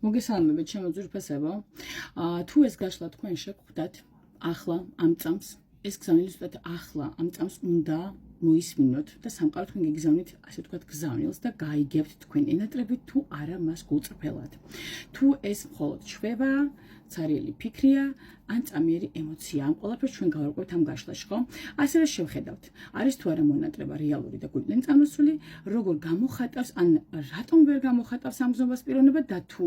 მოგესალმებით ჩემო ძვირფასებო. თუ ეს გაშლა თქვენ შეგხვდათ ახლა ამ წამს, ეს გზავნილი ზუსტად ახლა ამ წამს უნდა მოისმინოთ და სამყარო თქვენ გიგზავნით, ასე ვთქვათ, გზავნილს და გაიგებთ თქვენ ენატრებით თუ არა მას გულწრფელად. თუ ეს მხოლოდ ჩვევა, ცარიელი ფიქრია, ან წამიერი ემოცია, ამ ყველაფერს ჩვენ გავარკვევთ ამ გაშლაში, ხო? ასევე შევხედავთ, არის თუ არა მონატრება რეალური და გულიდან წამოსული, როგორ გამოხატავს, ან რატომ ვერ გამოხატავს ამ გზნობას პიროვნება და თუ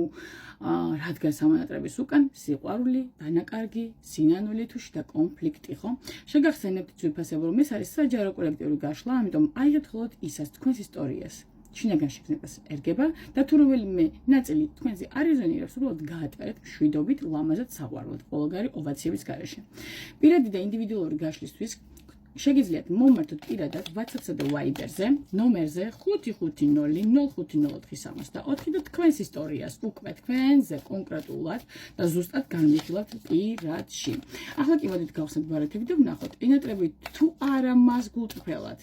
რადგან ამონატრების უკან სიყვარული, დანაკარგი, სინანული თუ შიდა კონფლიქტი, ხო? შეგახსენებთ ძვირფასებო, რომ ეს არის საჯარო კოლექტიური გაშლა, ამიტომ აიღეთ მხოლოდ ისას თქვენს ისტორიას. შინაგან შეგრძნებას ერგება და თუ რომელიმე ნაწილი თქვენზე არ ეზონირებს, უბრალოდ გაატარეთ მშვიდობით, ლამაზად, საყვარლად, ყოველგვარი ოვაციების გარეშე. პირადი და ინდივიდუალური გაშლისთვის შეგიძლიათ მომართოთ პირადად WhatsApp-სა და Viber-ზე, ნომერზე 550 0504 და თქვენს ისტორიას უკვე თქვენზე კონკრეტულად და ზუსტად განვიხილავთ პირადში. ახლა კი მოდით გავხსნათ ბარათები და ვნახოთ, ენატრებით თუ არა მას გულწრფელად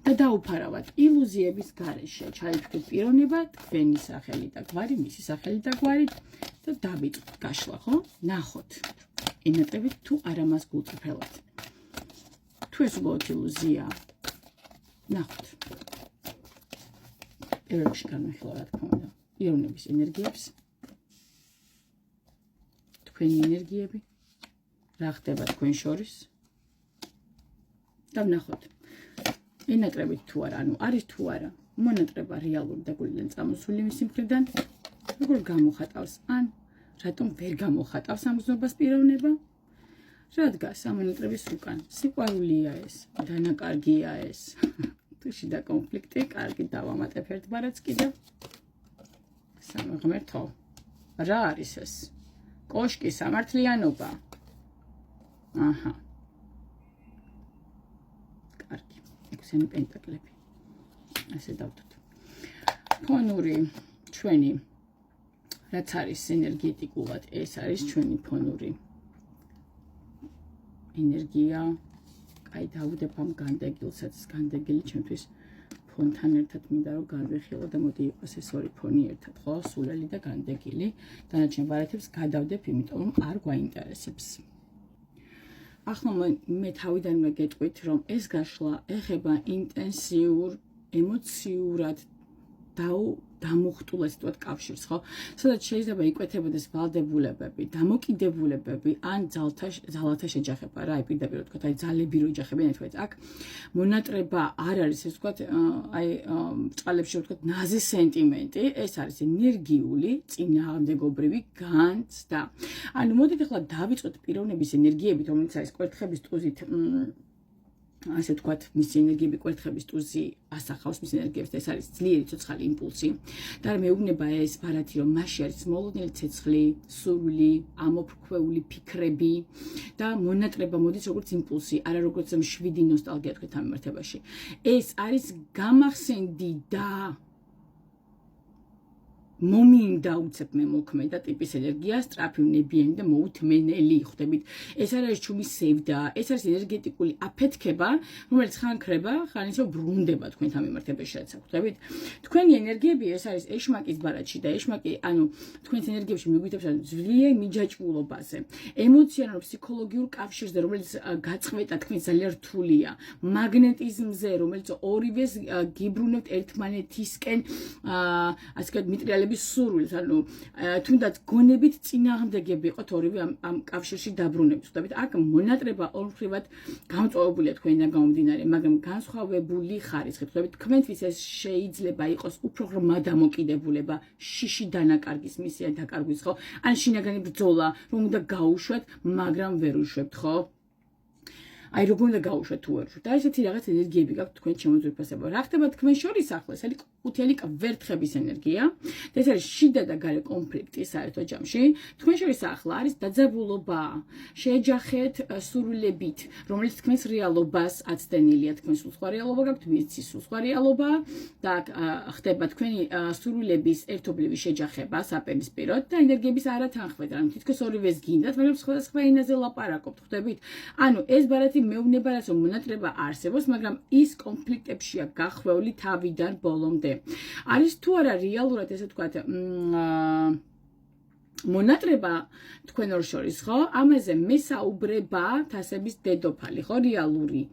და დაუფარავად ილუზიების გარეშე ჩაითქვით პიროვნება, თქვენი სახელი და გვარი, მისი სახელი და გვარი და დავიწყოთ გაშლა, ხო? ნახოთ, ენატრებით თუ არა მას გულწრფელად. თუ ეს უბრალოდ ილუზია, ნახოთ. პირველ რიგში განვიხილავ, რა თქმა უნდა, პიროვნების ენერგიებს, თქვენი ენერგიები, რა ხდება თქვენ შორის და ვნახოთ. ენატრებით თუ არა, ანუ არის თუ არა მონატრება რეალური და გულიდან წამოსული მისი მხრიდან, როგორ გამოხატავს, ან რატომ ვერ გამოხატავს ამ გზნობას პიროვნება? რა დგას ამ მონატრების უკან? სიყვარულია ეს, დანაკარგია ეს, თუ შიდა კონფლიქტი, კარგი დავამატებ ერთ ბარათს კიდევ. სამღმერთო. რა არის ეს? კოშკი, სამართლიანობა. აჰა. ექვსიანი პენტაკლები. ასე დავდოთ. ფონური ჩვენი რაც არის ენერგეტიკულად, ეს არის ჩვენი ფონური ენერგია. კაი დავდებ ამ განდეგილსაც, განდეგილი ჩემთვის ფონთან ერთად მინდა რომ განვიხილო და მოდი იყოს ეს ორი ფონი ერთად, ხო? სულელი და განდეგილი. დანარჩენ ბარათებს გადავდებ, იმიტომ რომ არ გვაინტერესებს. ახლა მე თავიდანვე გეტყვით, რომ ეს გაშლა ეხება ინტენსიურ, ემოციურად დამუხტულ ასეთ კავშირს, ხო? სადაც შეიძლება იკვეთებოდეს ვალდებულებები, დამოკიდებულებები, ან ძალათა შეჯახება, რა, აი პირდაპირ ვთქვათ, აი ძალები რო იჯახებიან ერთმანეთს. აქ მონატრება არ არის, ეს ვთქვათ, აი წყალებში ვთქვათ, ნაზი სენტიმენტი, ეს არის ენერგიული, წინააღმდეგობრივი განცდა. ანუ მოდით ახლა დავიწყოთ პიროვნების ენერგიებით, რომელიც არის კვერთხების ტუზით ასე ვთქვათ, მისი ენერგიები კვერთხების ტუზი ასახავს მის ენერგიებს და ეს არის ძლიერი ცოცხალი იმპულსი. და მეუბნება ეს ბარათი, რომ მასში არის მოლოდნელი ცეცხლი, სურვილი, ამოფრქვეული ფიქრები და მონატრება მოდის როგორც იმპულსი, არა როგორც მშვიდი ნოსტალგია თქვით ამ მიმართებაში. ეს არის გამახსენდი და მომინდა უცებ მე მოქმედა ტიპის ენერგია, სწრაფი ნებიანი და მოუთმენელი, ხვდებით? ეს არის ჩუმის სევდა, ეს არის ენერგეტიკული აფეთქება, რომელიც ხან ქრება, ხან ისევ ბრუნდება თქვენთან მიმართებაში, რაც აქვს, ხვდებით? თქვენი ენერგიები ეს არის ეშმაკის ბარათში და ეშმაკი, ანუ თქვენს ენერგიებში მიგვითებს ძლიერ მიჯაჭვულობაზე, ემოციონალურ ფსიქოლოგიურ კავშირზე, რომელიც გაწყვეტა თქვენ ძალიან რთულია, მაგნეტიზმზე, რომელიც ორივეს გიბრუნებთ ერთმანეთისკენ, ასე ვთქვათ, მიტრიალების სურვილს, ანუ თუნდაც გონებით წინააღმდეგები იყოთ ორივე ამ კავშირში დაბრუნებით, ხვდებით? აქ მონატრება ორმხრივად გამწვავებულია თქვენიდან გამომდინარე, მაგრამ განსხვავებული ხარისხით, ხვდებით? თქვენთვის ეს შეიძლება იყოს უფრო ღრმა დამოკიდებულება, შიში დანაკარგის მისია დაკარგვის, ხო? ან შინაგანი ბრძოლა, რომ უნდა გაუშვათ, მაგრამ ვერ უშვებთ, ხო? აი როგორ უნდა გაუშვათ თუ ვერ უშვებთ. და ესეთი რაღაც ენერგიები გაქვთ თქვენ ჩემო ძვირფასებო. რა ხდება თქვენ შორის ახლა? ეს არის ყუთელი კვერთხების ენერგია. და ეს არის შიდა და გარე კონფლიქტი საერთო ჯამში. თქვენ შორის ახლა არის დაძაბულობა. შეეჯახეთ სურვილებით, რომელიც თქვენს რეალობას აცდენილია. თქვენ სულ სხვა რეალობა გაქვთ, ვიცი სულ სხვა რეალობა და ხდება თქვენი სურვილების ერთობლივი შეჯახება საპირისპიროდ და ენერგიების არათანხმდა. ანუ თითქოს ორივეს გინდათ, მაგრამ სხვადასხვა ენაზე ლაპარაკობთ, ხვდებით? ანუ ეს ბარათი მეუბნება რაც მონატრება არსებობს, მაგრამ ის კონფლიქტებშია გახვეული თავიდან ბოლომდე. არის თუ არა რეალურად ესე ვთქვათ, მონატრება თქვენ ორ შორის, ხო? ამაზე მესაუბრება თასების დედოფალი, ხო, რეალური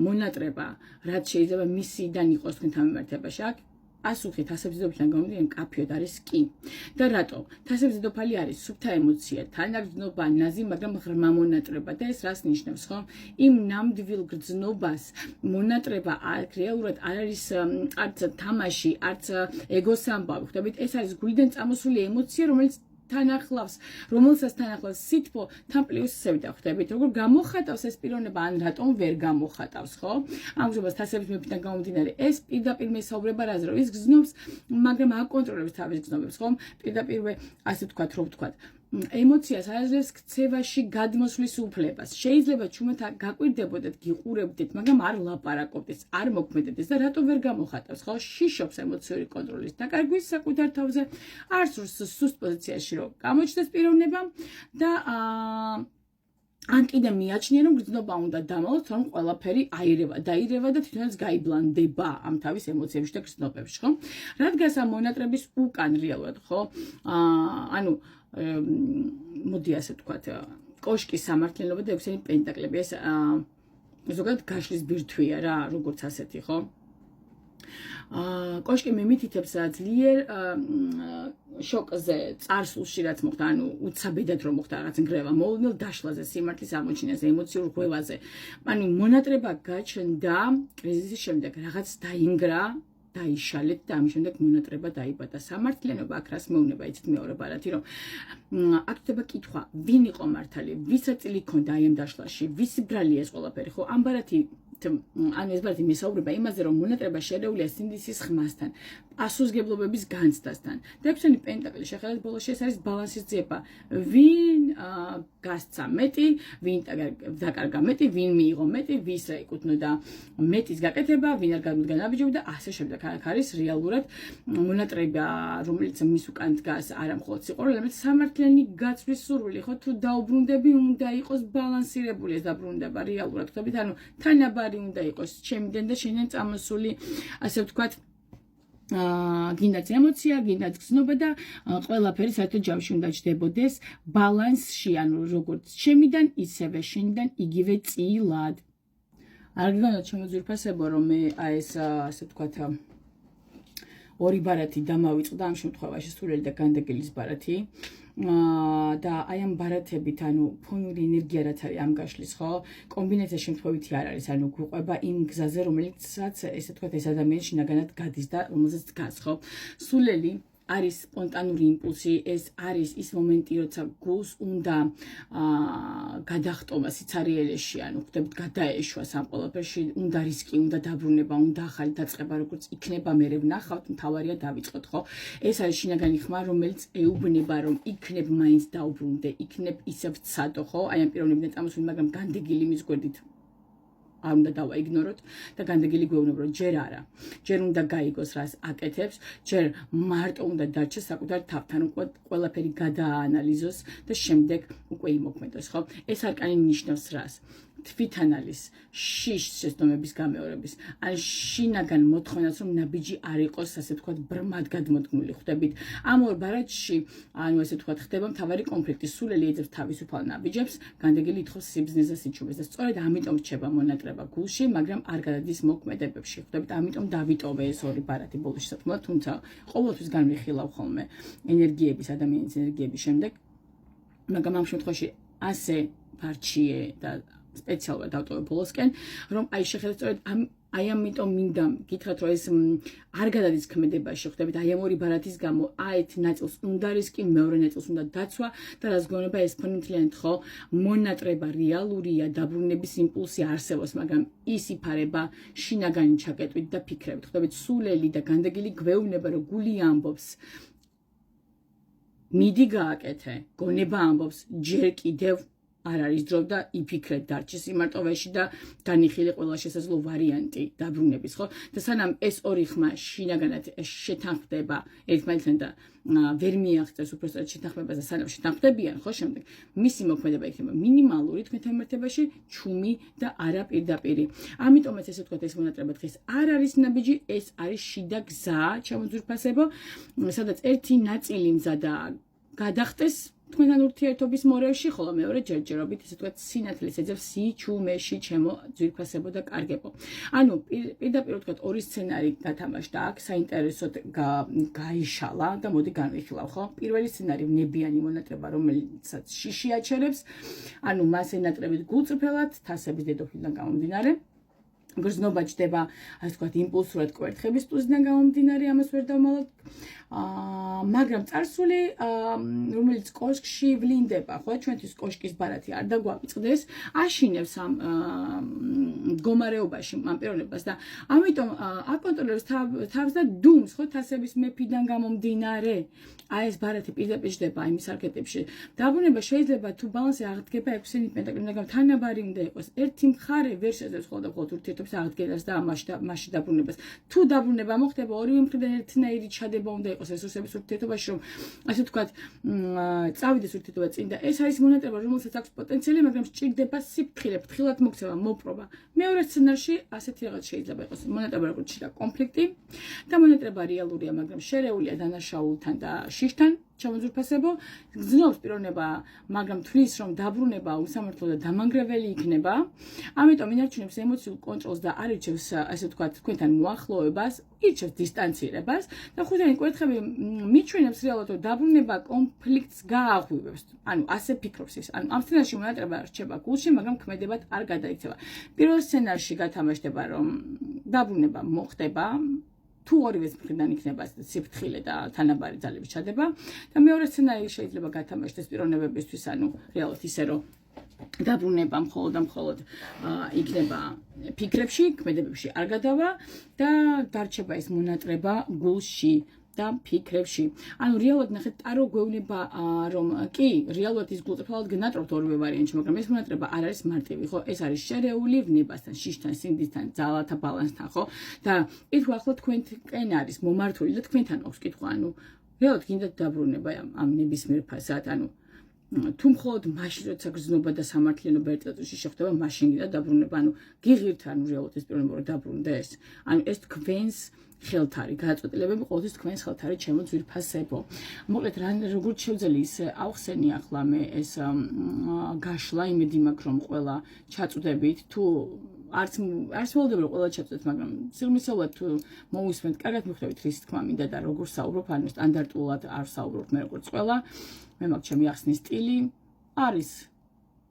მონატრება, რაც შეიძლება მისიდან იყოს თქვენთან მიმართებაში. აქ პასუხი თასების დედოფალთან გამომდინარე მკაფიოდ არის კი. და რატო? თასების დედოფალი არის სუფთა ემოცია, თანაგრძნობა, ნაზი, მაგრამ ღრმა მონატრება და ეს რას ნიშნავს, ხო? იმ ნამდვილ გრძნობას მონატრება რეალურად არ არის არც თამაში, არც ეგოს ამბავი. ხვდებით, ეს არის გულიდან წამოსული ემოცია, რომელიც რომელსაც თან ახლავს სითბო, თან პლუს სევდა, ხვდებით, როგორ გამოხატავს ეს პიროვნება, ან რატომ ვერ გამოხატავს, ხო? ამ გზობას თასების მეფიდან გამომდინარე, ეს პირდაპირ მესაუბრება რაზე, რომ ის გზნობს, მაგრამ აკონტროლებს თავის გზნობებს, ხო? პირდაპირვე, ასე ვთქვათ, რომ ვთქვათ, ემოციას აძლევს ქცევაში გადმოსვლის უფლებას. შეიძლება ჩუმად გაკვირდებოდეთ, გიყურებდეთ, მაგრამ არ ლაპარაკობდეთ, არ მოქმედებს და რატო ვერ გამოხატავს, ხო? შიშობს ემოციური კონტროლის დაკარგვის საკუთარ თავზე, არ სუსტ პოზიციაში რომ გამოჩნდეს პიროვნება და ან კიდე მიაჩნია, რომ გრძნობა უნდა დამალოს, რომ ყველაფერი დაირევა და თვითონაც გაიბლანდება ამ თავის ემოციებში და გრძნობებში, ხო? რადგანაც ამ მონატრების უკან რეალურად, ხო? ანუ მოდი ასე ვთქვათ, კოშკის სამართლიანობა და 6 პენტაკლები, ეს ზოგადად გაშლის ბირთვია რა, როგორც ასეთი, ხო? კოშკი მიმითითებს ძლიერ შოკზე, წარსულში რაც მოხდა, ანუ უცაბედად რომ მოხდა რაღაც ნგრევა, მოულოდნელ დაშლაზე, სიმართლის აღმოჩენაზე, ემოციურ ღვევაზე. ანუ მონატრება გაჩნდა კრიზისის შემდეგ, რაღაც დაინგრა, დაიშალეთ და ამის შემდეგ მონატრება დაიბადა. სამართლიანობა აქ რას მეუბნება, იცით მეორე ბარათი, რომ აქ ხდება კითხვა, ვინ იყო მართალი, ვისაც წილი ჰქონდა აი ამ დაშლაში, ვისი ბრალია ეს ყველაფერი, ხო? ამ ბარათი ანუ ეს ბარათი მესაუბრება იმაზე, რომ მონატრება შერეულია სინდისის ხმასთან, პასუხისგებლობების განცდასთან. და 6 პენტაკლი შეხედეთ ბოლოში, ეს არის ბალანსის ძიება. ვინ გასცა მეტი, ვინ დაკარგა მეტი, ვინ მიიღო მეტი, ვის რა ეკუთვნოდა მეტის გაკეთება, ვინ არ განაბიჯებდა და ასე შემდეგ. აქ არის რეალურად მონატრება, რომელიც მის უკან დგას, არა მხოლოდ სიყვარული, არამედ სამართლიანი გაცვლის სურვილი, ხო? თუ დაუბრუნდები, უნდა იყოს ბალანსირებული ეს დაბრუნება რეალურად. ხვდებით, ანუ თანაბარი უნდა იყოს ჩემიდან და შენიდან წამოსული, ასე ვთქვათ, გინდაც ემოცია, გინდაც გზნობა და ყველაფერი საერთოდ ჯამში უნდა ჯდებოდეს ბალანსში, ანუ როგორც ჩემიდან, ისევე შენიდან იგივე წილად. არ გიგონოთ ჩემო ძვირფასებო, რომ მე ეს ასე ვთქვათ ორი ბარათი დამავიწყდა ამ შემთხვევაში, სულელი და განდეგილის ბარათი. და აი ამ ბარათებით, ანუ ფონური ენერგია რაც არის ამ გაშლის, ხო? კომბინაცია შემთხვევითი არ არის, ანუ გვყვება იმ გზაზე, რომელიცაც ესე ვთქვათ ეს ადამიანი შინაგანად გადის და რომელზეც დგას, ხო? სულელი არის სპონტანური იმპულსი, ეს არის ის მომენტი, როცა გულს უნდა გადახტომა სიცარიელეში, ანუ ხვდებით გადაეშვა სამ ყველაფერში, უნდა რისკი, უნდა დაბრუნება, უნდა ახალი დაწყება, როგორც იქნება მე ვნახავთ, მთავარია დავიწყოთ, ხო? ეს არის შინაგანი ხმა, რომელიც ეუბნება, რომ იქნებ მაინც დაუბრუნდე, იქნებ ისევ ცადო, ხო? აი ამ პიროვნებიდან წამოსული, მაგრამ განდეგილი მის გვერდით არ უნდა დავაიგნოროთ და განდეგილი გვეუბნება, რომ ჯერ არა, ჯერ უნდა გაიგოს რას აკეთებს, ჯერ მარტო უნდა დარჩეს საკუთარ თავთან, ყველაფერი გადააანალიზოს და შემდეგ უკვე იმოქმედოს, ხო? ეს არკანი ნიშნავს რას? თვითანალის, შიშს შეცდომების გამეორების, ან შინაგან მოთხოვნას, რომ ნაბიჯი არ იყოს, ასე ვთქვათ, ბრმად გადმოდგმული, ხვდებით? ამ ორ ბარათში, ანუ ასე ვთქვათ, ხდება მთავარი კონფლიქტი. სულელი ეძებს თავისუფალ ნაბიჯებს, განდეგილი ითხოვს სიბზნეს და სიჩუბეს და სწორედ ამიტომ რჩება მონატრება გულში, მაგრამ არ გადადის მოქმედებებში, ხვდებით? ამიტომ დავიტოვე ეს ორი ბარათი ბოლოში სათქმელად, თუმცა ყოველთვის განვიხილავ ხოლმე ენერგიების, ადამიანის ენერგიების შემდეგ, მაგრამ ამ შემთხვევაში ასე ვარჩიე და სპეციალურად დავტოვე ბოლოსკენ, რომ აი შეხედეთ სწორედ აი ამიტომ მინდა გითხრათ, რომ ეს არ გადადის ქმედებაში, ხვდებით, აი ამ ორი ბარათის გამო აეთ ნაწილს უნდა რისკი, მეორე ნაწილს უნდა დაცვა და რას გონება ეს ფონმთლიანად, ხო? მონატრება რეალურია, დაბრუნების იმპულსი არსებობს, მაგრამ ის იფარება შინაგანი ჩაკეტვით და ფიქრებით, ხვდებით, სულელი და განდეგილი გვეუბნება, რომ გული ამბობს მიდი გააკეთე, გონება ამბობს ჯერ კიდევ არ არის დრო და იფიქრეთ დარჩეს იმარტოვეში და განიხილე ყველა შესაძლო ვარიანტი დაბრუნების, ხო? და სანამ ეს ორი ხმა შინაგანად შეთანხმდება ერთმანეთთან და ვერ მიაღწევს უბრალოდ შეთანხმებას და სანამ შეთანხმდებიან, ხო, შემდეგ მისი მოქმედება იქნება მინიმალური თქვენთან მიმართებაში, ჩუმი და არა პირდაპირი. ამიტომაც ესე ვთქვათ, ეს მონატრება დღეს არ არის ნაბიჯი, ეს არის შიდა გზა, ჩემოძვირფასებო, სადაც ერთი ნაწილი მზადა გადახტეს თქვენთან ურთიერთობის მორევში, ხოლო მეორე ჯერჯერობით ესე ვთქვათ, სინათლეს ეძებს სიჩუმეში, ჩემო ძვირფასებო და კარგებო. ანუ პირდაპირ ვთქვათ, ორი სცენარი გათამაშდა აქ, საინტერესოდ გაიშალა და მოდი განვიხილავ, ხო? პირველი სცენარი ნებიანი მონატრება, რომელიცაც შიში აჩერებს, ანუ მას ენატრებით გულწრფელად, თასების დედოფლიდან გამომდინარე. გრძნობა ჯდება, ასე ვთქვათ, იმპულსურად კვერთხების პლუსიდან გამომდინარე, ამას ვერ დავმალოთ. მაგრამ წარსული, რომელიც კოშკში ვლინდება, ხო, ჩვენთვის კოშკის ბარათი არ დაგვავიწყდეს, აშინებს ამ მდგომარეობაში ამ პიროვნებას და ამიტომ აკონტროლებს თავს და დუმს, ხო, თასების მეფიდან გამომდინარე. აი ეს ბარათი პირდაპირ ჯდება იმის არქეტიპში. დაბრუნება შეიძლება თუ ბალანსი აღდგება 6 პენტაკლიდან, მაგრამ თანაბარი უნდა იყოს. ერთი მხარე ვერ შეძლებს ხოლმე ურთიერთობის აღდგენას და მასში დაბრუნებას. თუ დაბრუნება მოხდება, ორივე მხრიდან ერთნაირი ჩადება უნდა იყოს რესურსების ურთიერთობაში, რომ ასე ვთქვათ, წავიდეს ურთიერთობა წინ და ეს არის მონატრება, რომელსაც აქვს პოტენციალი, მაგრამ სჭირდება სიფრთხილე, ფრთხილად მოქცევა, მოპყრობა. მეორე სცენარში ასეთი რაღაც შეიძლება იყოს. მონატრება როგორც შიდა კონფლიქტი და მონატრება რეალურია, მაგრამ შერეულია დანაშაულთან და შიშთან, ჩემოძვირფასებო, გრძნობს პიროვნება, მაგრამ თვლის, რომ დაბრუნება უსამართლო და დამანგრეველი იქნება. ამიტომ ინარჩუნებს ემოციურ კონტროლს და არ ირჩევს, ასე ვთქვათ, თქვენთან მოახლოებას, ირჩევს დისტანცირებას და ხუთიანი კვერთხები მიჩვენებს რეალურად, რომ დაბრუნება კონფლიქტს გააღვივებს. ანუ ასე ფიქრობს ის. ანუ ამ სცენარში მონატრება რჩება გულში, მაგრამ ქმედებად არ გადაიქცევა. პირველ სცენარში გათამაშდება, რომ დაბრუნება მოხდება, თუ ორივე მხრიდან იქნება სიფრთხილე და თანაბარი ძალების ჩადება და მეორე სცენარი შეიძლება გათამაშდეს პიროვნებებისთვის, ანუ რეალურად ისე რომ დაბრუნება მხოლოდ იქნება ფიქრებში, ქმედებებში არ გადავა და დარჩება ეს მონატრება გულში და ფიქრებში. ანუ რეალურად ნახეთ, ტარო გვევნება, რომ კი, რეალურად ის გულწრფელად გნატრობთ ორივე ვარიანტში, მაგრამ ეს მონატრება არ არის მარტივი, ხო? ეს არის შერეული ვნებასთან, შიშთან, სინდისთან, ძალათა ბალანსთან, ხო? და კითხვა ახლა თქვენკენ არის მომართული და თქვენთან აქვს კითხვა, ანუ რეალურად გინდათ დაბრუნება ამ ნებისმიერ ფასად, ანუ თუ მხოლოდ მაშინ, როცა გრძნობა და სამართლიანობა ერთ წუთში შეხვდება, მაშინ გინდა დაბრუნება, ანუ გიღირთ, ანუ რეალურად ეს პიროვნება რომ დაბრუნდეს. ანუ ეს თქვენს ხელთარი, გადაწყვეტილებები ყოველთვის თქვენს ხელთარი, ჩემო ძვირფასებო. მოკლედ, როგორც შევძელი ისე ავხსენი ახლა მე ეს გაშლა, იმედი მაქვს, რომ ყველა ჩაწვდებით, თუ არც ველოდება რომ ყველა ჩაწვდეთ, მაგრამ სიღრმისეულად თუ მოვისმენთ, კარგად მიხვდებით რის თქმა მინდა და როგორ საუბრობ, ანუ სტანდარტულად არ საუბრობ მე როგორც ყველა. მე მაქვს ჩემი ახსნის სტილი, არის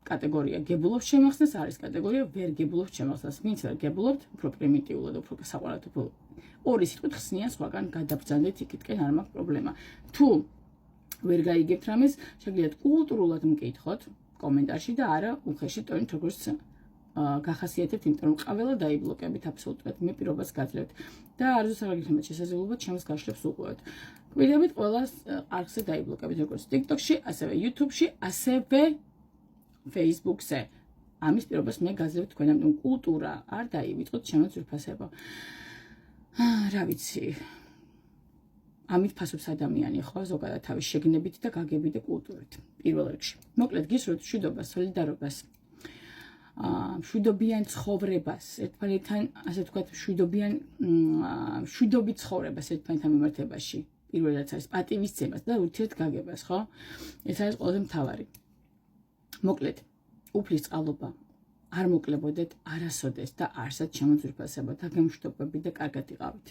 კატეგორია გებულობთ შემახსნას, არის კატეგორია ვერ გებულობთ შემახსნას. ვინც ვერ გებულობთ, უფრო პრიმიტიულად, უფრო საყვარად, უფრო ორი სიტყვით ხსნიან, სხვაგან გადაბრძანდეთ, იქითკენ არ მაქვს პრობლემა. თუ ვერ გაიგებთ რამეს, შეგიძლიათ კულტურულად მკითხოთ კომენტარში და არა უხეში ტონით, როგორც გახასიათებთ, იმიტომ რომ ყველა დაიბლოკებით აბსოლუტურად მე პირობას გაძლევთ და არც არ გიქნებათ შესაძლებლობა ჩემს გაშლებს უყუროთ. გვიდებით ყველას არხზე დაიბლოკებით, როგორც TikTok-ში, ასევე YouTube-ში, ასევე Facebook-ზე. ამის პირობას მე გაძლევთ თქვენ, ამიტომ კულტურა არ დაივიწყოთ ჩემო ძვირფასებო. რა ვიცი. ამით ფასობს ადამიანი, ხო, ზოგადად თავის შეგნებით და გაგებით და კულტურით. პირველ რიგში. მოკლედ გისურვებთ მშვიდობას, სოლიდარობას. მშვიდობიან ცხოვრებას, ერთმანეთთან, ასე ვთქვათ, მშვიდობით ცხოვრებას ერთმანეთთან მიმართებაში. პირველად არის პატივისცემას და ურთიერთგაგებას, ხო? ეს არის ყველაზე მთავარი. მოკლედ, უფლის წყალობა არ მოკლებოდეთ არასოდეს და არსად ჩემო ძვირფასებო და გემშვიდობებით და კარგად იყავით.